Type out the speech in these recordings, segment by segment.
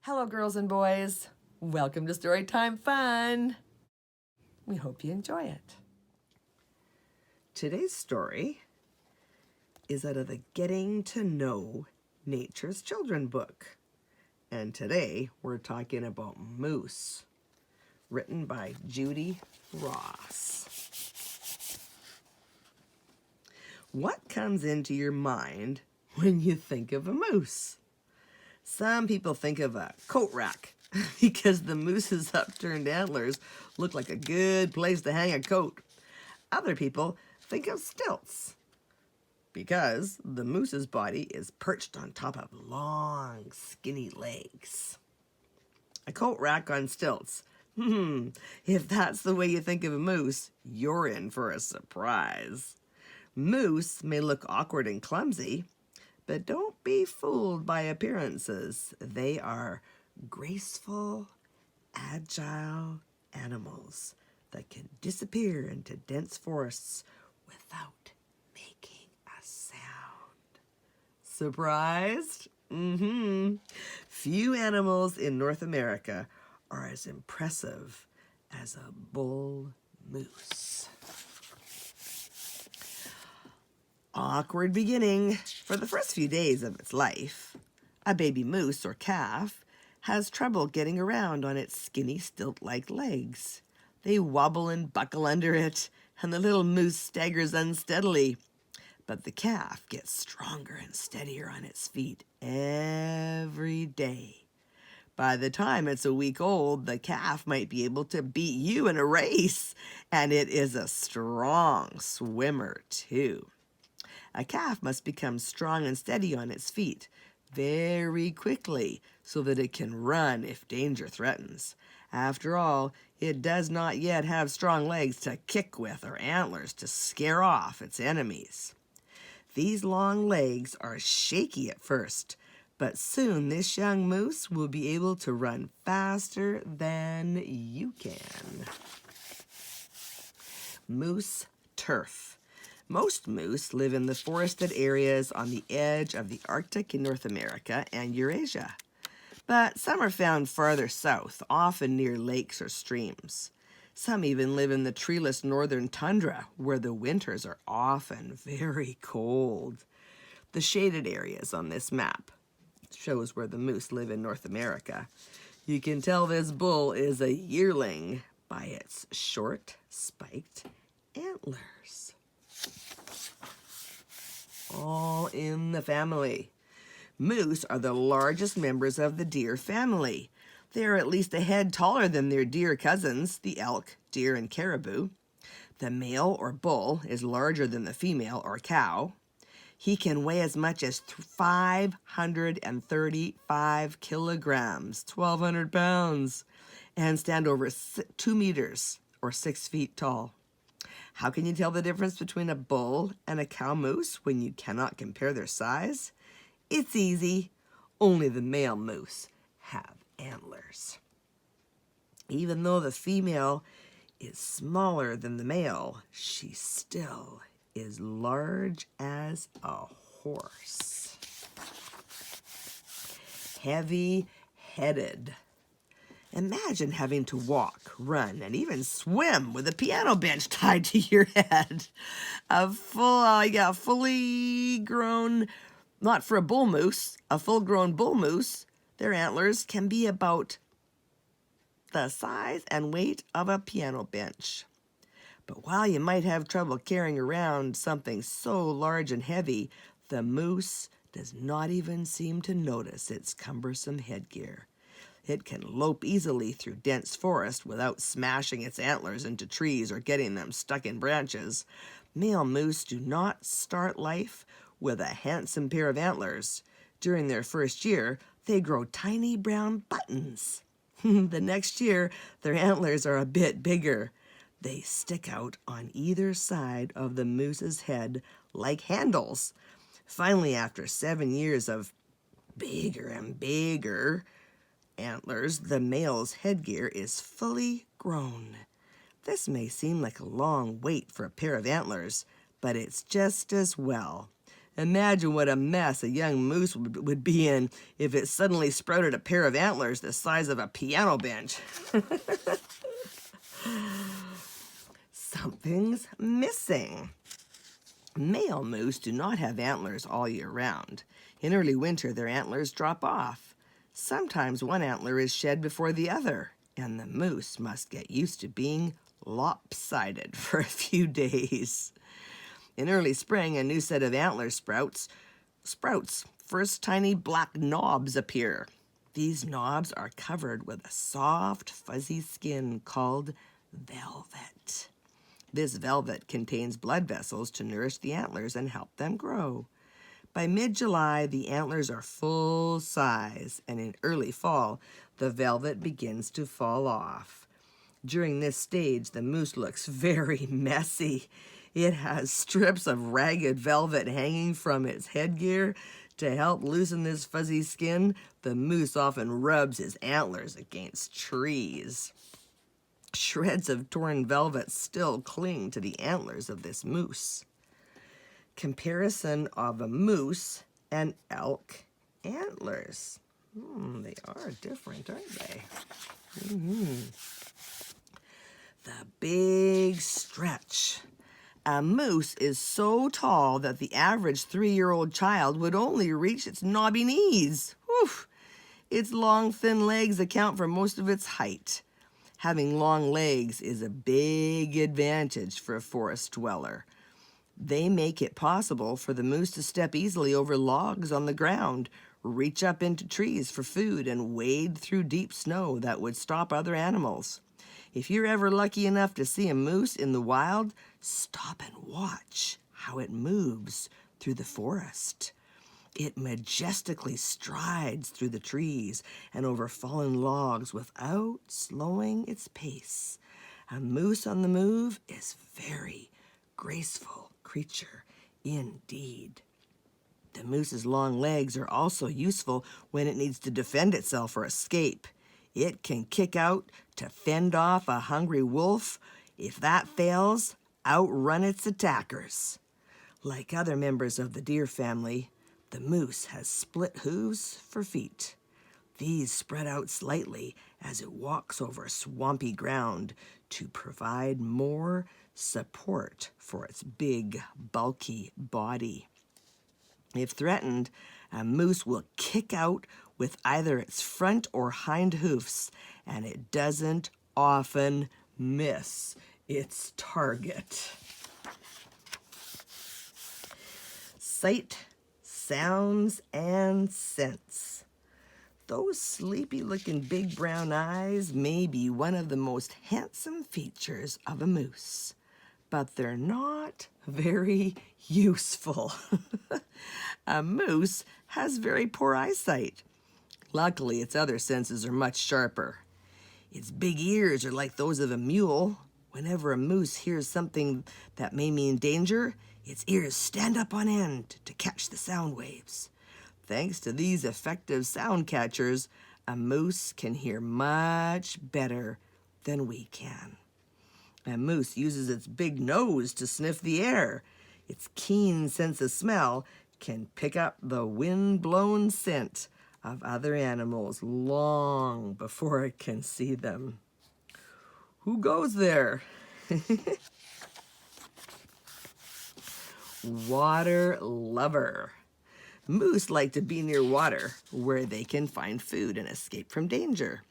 Hello, girls and boys. Welcome to Storytime Fun. We hope you enjoy it. Today's story is out of the Getting to Know Nature's Children book. And today we're talking about Moose, written by Judy Ross. What comes into your mind when you think of a moose? Some people think of a coat rack because the moose's upturned antlers look like a good place to hang a coat. Other people think of stilts because the moose's body is perched on top of long, skinny legs. A coat rack on stilts. If that's the way you think of a moose, you're in for a surprise. Moose may look awkward and clumsy, but don't be fooled by appearances. They are graceful, agile animals that can disappear into dense forests without making a sound. Surprised? Few animals in North America are as impressive as a bull moose. Awkward beginning. For the first few days of its life, a baby moose or calf has trouble getting around on its skinny stilt-like legs. They wobble and buckle under it, and the little moose staggers unsteadily. But the calf gets stronger and steadier on its feet every day. By the time it's a week old, the calf might be able to beat you in a race, and it is a strong swimmer too. A calf must become strong and steady on its feet very quickly so that it can run if danger threatens. After all, it does not yet have strong legs to kick with or antlers to scare off its enemies. These long legs are shaky at first, but soon this young moose will be able to run faster than you can. Moose turf. Most moose live in the forested areas on the edge of the Arctic in North America and Eurasia. But some are found farther south, often near lakes or streams. Some even live in the treeless northern tundra, where the winters are often very cold. The shaded areas on this map shows where the moose live in North America. You can tell this bull is a yearling by its short, spiked antlers. All in the family. Moose are the largest members of the deer family. They are at least a head taller than their deer cousins, the elk, deer, and caribou. The male, or bull, is larger than the female, or cow. He can weigh as much as 535 kilograms, 1,200 pounds, and stand over 2 meters, or 6 feet tall. How can you tell the difference between a bull and a cow moose when you cannot compare their size? It's easy. Only the male moose have antlers. Even though the female is smaller than the male, she still is large as a horse. Heavy-headed. Imagine having to walk, run, and even swim with a piano bench tied to your head. Fully grown, not for a bull moose, a full-grown bull moose, their antlers can be about the size and weight of a piano bench. But while you might have trouble carrying around something so large and heavy, the moose does not even seem to notice its cumbersome headgear. It can lope easily through dense forest without smashing its antlers into trees or getting them stuck in branches. Male moose do not start life with a handsome pair of antlers. During their first year, they grow tiny brown buttons. The next year, their antlers are a bit bigger. They stick out on either side of the moose's head like handles. Finally, after 7 years of bigger and bigger antlers, the male's headgear is fully grown. This may seem like a long wait for a pair of antlers, but it's just as well. Imagine what a mess a young moose would be in if it suddenly sprouted a pair of antlers the size of a piano bench. Something's missing. Male moose do not have antlers all year round. In early winter, their antlers drop off. Sometimes one antler is shed before the other, and the moose must get used to being lopsided for a few days. In early spring, a new set of antlers sprouts. First tiny black knobs appear. These knobs are covered with a soft, fuzzy skin called velvet. This velvet contains blood vessels to nourish the antlers and help them grow. By mid-July, the antlers are full size, and in early fall, the velvet begins to fall off. During this stage, the moose looks very messy. It has strips of ragged velvet hanging from its headgear. To help loosen this fuzzy skin, the moose often rubs his antlers against trees. Shreds of torn velvet still cling to the antlers of this moose. Comparison of a moose and elk antlers. They are different, aren't they? The big stretch. A moose is so tall that the average 3-year-old child would only reach its knobby knees. Whew. Its long, thin legs account for most of its height. Having long legs is a big advantage for a forest dweller. They make it possible for the moose to step easily over logs on the ground, reach up into trees for food, and wade through deep snow that would stop other animals. If you're ever lucky enough to see a moose in the wild, stop and watch how it moves through the forest. It majestically strides through the trees and over fallen logs without slowing its pace. A moose on the move is very graceful creature indeed. The moose's long legs are also useful when it needs to defend itself or escape. It can kick out to fend off a hungry wolf. If that fails, outrun its attackers. Like other members of the deer family, the moose has split hooves for feet. These spread out slightly as it walks over swampy ground to provide more support for its big, bulky body. If threatened, a moose will kick out with either its front or hind hoofs, and it doesn't often miss its target. Sight, sounds, and scents. Those sleepy-looking big brown eyes may be one of the most handsome features of a moose, but they're not very useful. A moose has very poor eyesight. Luckily, its other senses are much sharper. Its big ears are like those of a mule. Whenever a moose hears something that may mean danger, its ears stand up on end to catch the sound waves. Thanks to these effective sound catchers, a moose can hear much better than we can. A moose uses its big nose to sniff the air. Its keen sense of smell can pick up the wind-blown scent of other animals long before it can see them. Who goes there? Water lover. Moose like to be near water where they can find food and escape from danger.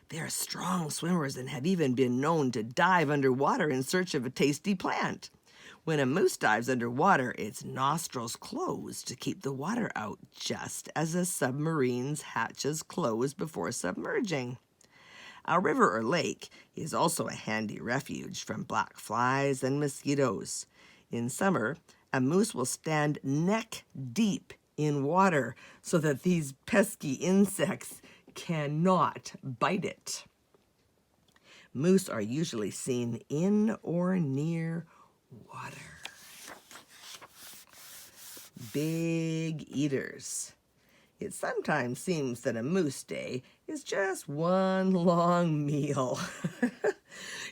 They are strong swimmers and have even been known to dive underwater in search of a tasty plant. When a moose dives underwater, its nostrils close to keep the water out, just as a submarine's hatches close before submerging. A river or lake is also a handy refuge from black flies and mosquitoes. In summer, a moose will stand neck deep in water so that these pesky insects cannot bite it. Moose are usually seen in or near water. Big eaters. It sometimes seems that a moose day is just one long meal.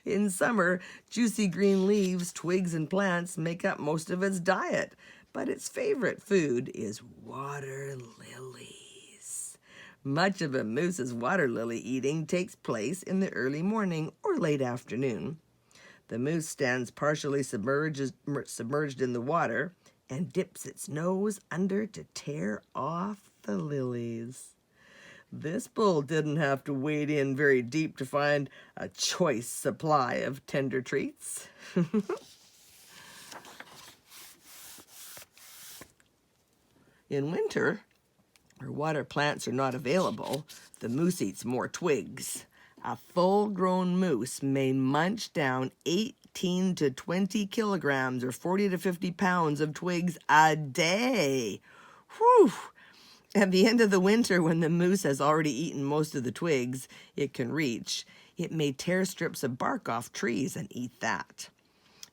In summer, juicy green leaves, twigs, and plants make up most of its diet. but its favorite food is water lilies. Much of a moose's water lily eating takes place in the early morning or late afternoon. The moose stands partially submerged in the water and dips its nose under to tear off the lilies. This bull didn't have to wade in very deep to find a choice supply of tender treats. In winter, where water plants are not available, the moose eats more twigs. A full-grown moose may munch down 18 to 20 kilograms or 40 to 50 pounds of twigs a day. Whew! At the end of the winter, when the moose has already eaten most of the twigs it can reach, it may tear strips of bark off trees and eat that.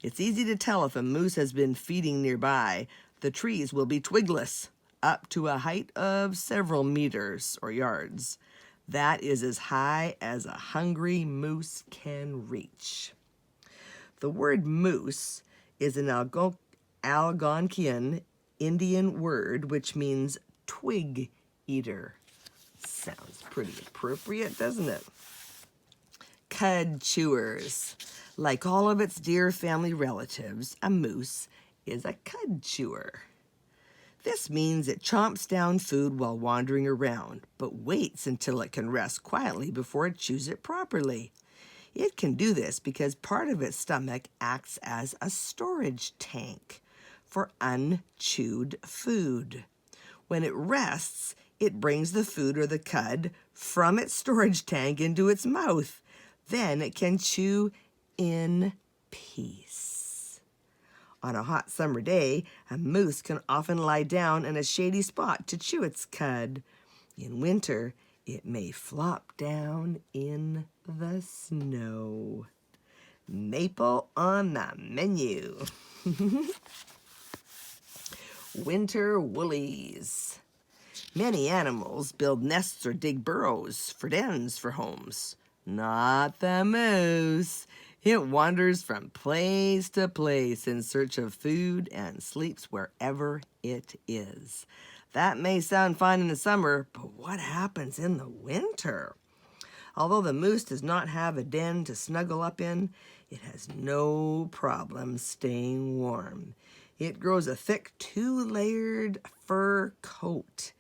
It's easy to tell if a moose has been feeding nearby. The trees will be twigless, up to a height of several meters or yards. That is as high as a hungry moose can reach. The word moose is an Algonquian Indian word which means twig eater. Sounds pretty appropriate, doesn't it? Cud chewers. Like all of its dear family relatives, a moose is a cud chewer. This means it chomps down food while wandering around, but waits until it can rest quietly before it chews it properly. It can do this because part of its stomach acts as a storage tank for unchewed food. When it rests, it brings the food or the cud from its storage tank into its mouth. Then it can chew in peace. On a hot summer day, a moose can often lie down in a shady spot to chew its cud. In winter, it may flop down in the snow. Maple on the menu. Winter woolies. Many animals build nests or dig burrows for dens for homes. Not the moose. It wanders from place to place in search of food and sleeps wherever it is. That may sound fine in the summer, but what happens in the winter? Although the moose does not have a den to snuggle up in, it has no problem staying warm. It grows a thick 2-layered fur coat.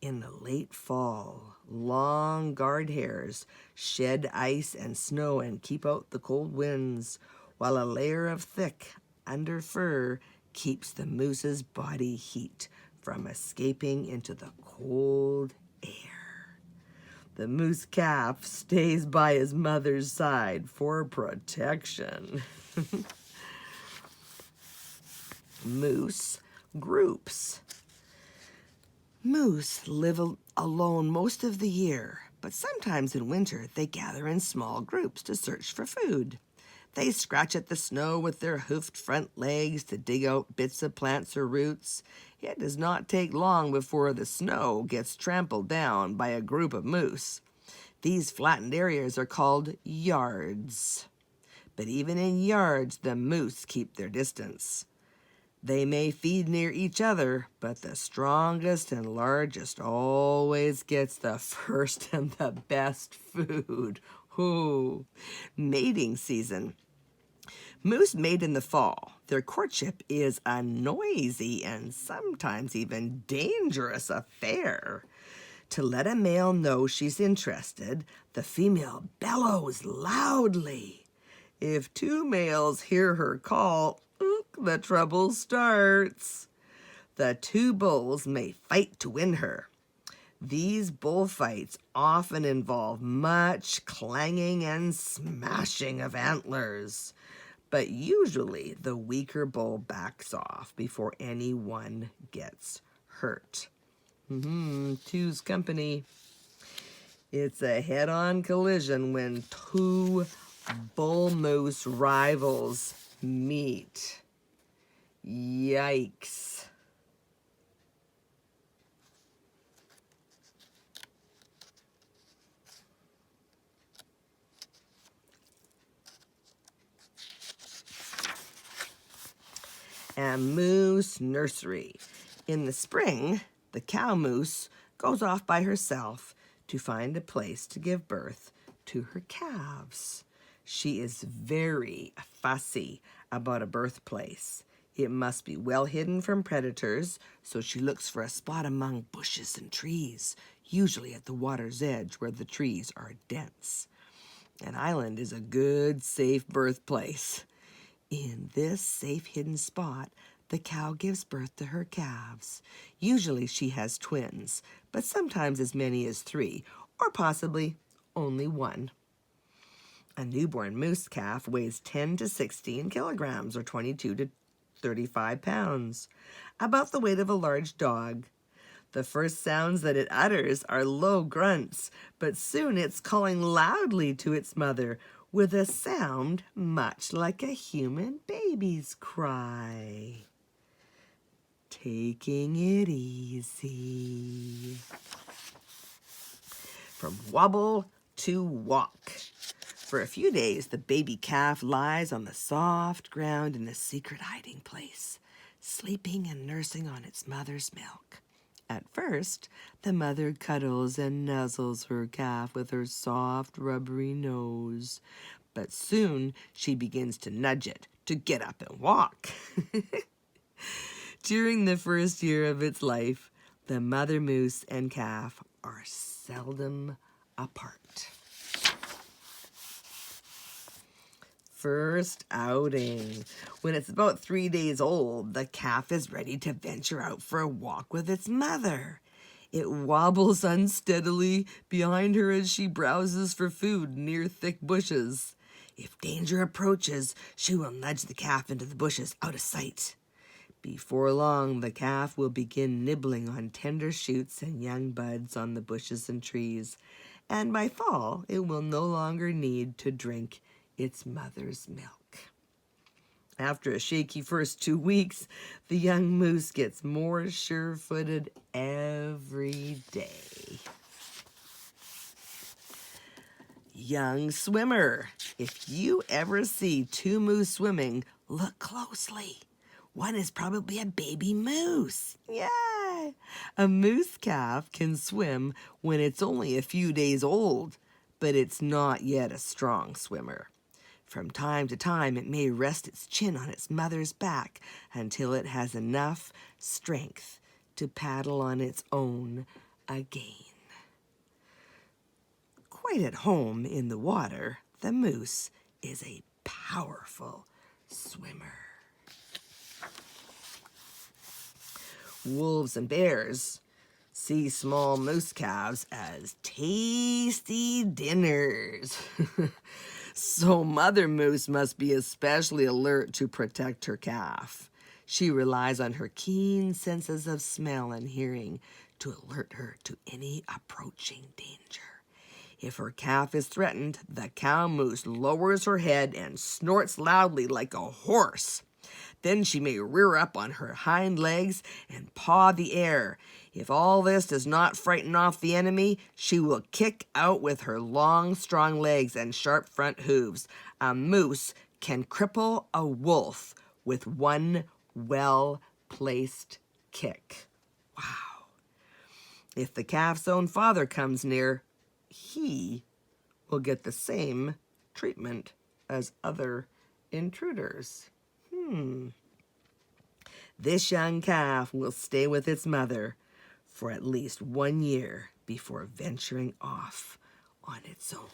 In the late fall, long guard hairs shed ice and snow and keep out the cold winds, while a layer of thick under fur keeps the moose's body heat from escaping into the cold air. The moose calf stays by his mother's side for protection. Moose groups. Moose live alone most of the year, but sometimes in winter they gather in small groups to search for food. They scratch at the snow with their hoofed front legs to dig out bits of plants or roots. It does not take long before the snow gets trampled down by a group of moose. These flattened areas are called yards. But even in yards, the moose keep their distance. They may feed near each other, but the strongest and largest always gets the first and the best food. Ooh. Mating season. Moose mate in the fall. Their courtship is a noisy and sometimes even dangerous affair. To let a male know she's interested, the female bellows loudly. If 2 males hear her call, the trouble starts. The 2 bulls may fight to win her. These bullfights often involve much clanging and smashing of antlers, but usually the weaker bull backs off before anyone gets hurt. Two's company. It's a head-on collision when 2 bull moose rivals meet. Yikes. and moose nursery. In the spring, the cow moose goes off by herself to find a place to give birth to her calves. She is very fussy about a birthplace. It must be well hidden from predators, so she looks for a spot among bushes and trees, usually at the water's edge where the trees are dense. An island is a good, safe birthplace. In this safe hidden spot, the cow gives birth to her calves. Usually she has twins, but sometimes as many as 3, or possibly only 1. A newborn moose calf weighs 10 to 16 kilograms, or 22 to 35 pounds, about the weight of a large dog. The first sounds that it utters are low grunts, but soon it's calling loudly to its mother with a sound much like a human baby's cry. Taking it easy. From wobble to walk. For a few days, the baby calf lies on the soft ground in a secret hiding place, sleeping and nursing on its mother's milk. At first, the mother cuddles and nuzzles her calf with her soft, rubbery nose. But soon, she begins to nudge it to get up and walk. During the first year of its life, the mother moose and calf are seldom apart. First outing. When it's about 3 days old, the calf is ready to venture out for a walk with its mother. It wobbles unsteadily behind her as she browses for food near thick bushes. If danger approaches, she will nudge the calf into the bushes out of sight. Before long, the calf will begin nibbling on tender shoots and young buds on the bushes and trees, and by fall, it will no longer need to drink its mother's milk. After a shaky first 2 weeks, the young moose gets more sure-footed every day. Young swimmer. If you ever see 2 moose swimming, look closely. One is probably a baby moose. Yay! A moose calf can swim when it's only a few days old, but it's not yet a strong swimmer. From time to time, it may rest its chin on its mother's back until it has enough strength to paddle on its own again. Quite at home in the water, the moose is a powerful swimmer. Wolves and bears see small moose calves as tasty dinners. So Mother Moose must be especially alert to protect her calf. She relies on her keen senses of smell and hearing to alert her to any approaching danger. If her calf is threatened, the cow moose lowers her head and snorts loudly like a horse. Then she may rear up on her hind legs and paw the air. If all this does not frighten off the enemy, she will kick out with her long, strong legs and sharp front hooves. A moose can cripple a wolf with one well-placed kick. Wow. If the calf's own father comes near, he will get the same treatment as other intruders. This young calf will stay with its mother for at least 1 year before venturing off on its own.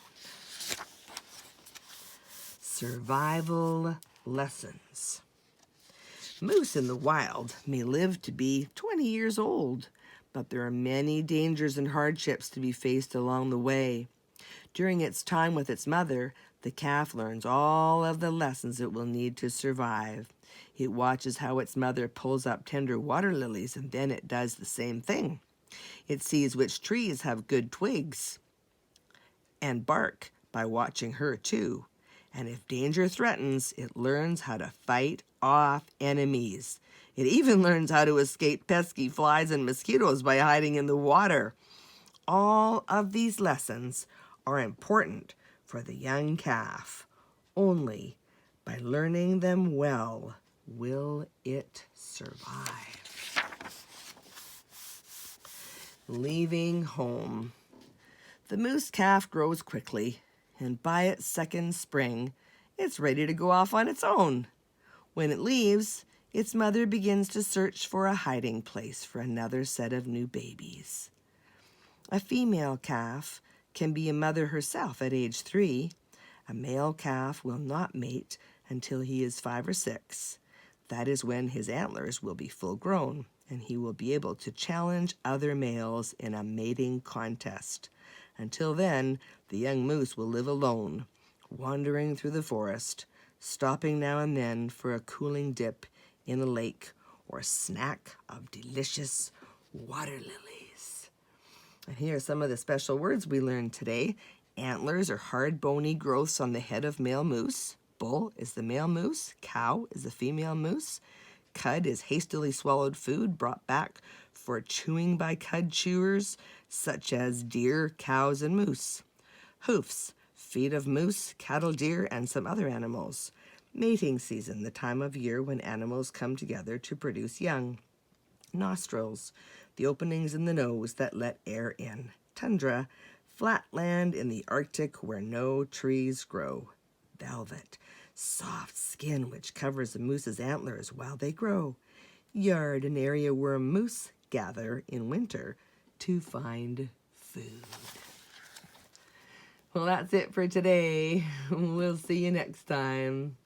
Survival lessons. Moose in the wild may live to be 20 years old, but there are many dangers and hardships to be faced along the way. During its time with its mother, the calf learns all of the lessons it will need to survive. It watches how its mother pulls up tender water lilies, and then it does the same thing. It sees which trees have good twigs and bark by watching her too. And if danger threatens, it learns how to fight off enemies. It even learns how to escape pesky flies and mosquitoes by hiding in the water. All of these lessons are important for the young calf. Only by learning them well will it survive? Leaving home. The moose calf grows quickly, and by its second spring, it's ready to go off on its own. When it leaves, its mother begins to search for a hiding place for another set of new babies. A female calf can be a mother herself at age 3. A male calf will not mate until he is 5 or 6. That is when his antlers will be full grown, and he will be able to challenge other males in a mating contest. Until then, the young moose will live alone, wandering through the forest, stopping now and then for a cooling dip in a lake or snack of delicious water lilies. And here are some of the special words we learned today. Antlers are hard, bony growths on the head of male moose. Bull is the male moose. Cow is the female moose. Cud is hastily swallowed food brought back for chewing by cud chewers, such as deer, cows, and moose. Hoofs, feet of moose, cattle, deer, and some other animals. Mating season, the time of year when animals come together to produce young. Nostrils, the openings in the nose that let air in. Tundra, flat land in the Arctic where no trees grow. Velvet, soft skin which covers a moose's antlers while they grow. Yard, an area where moose gather in winter to find food. Well, that's it for today. We'll see you next time.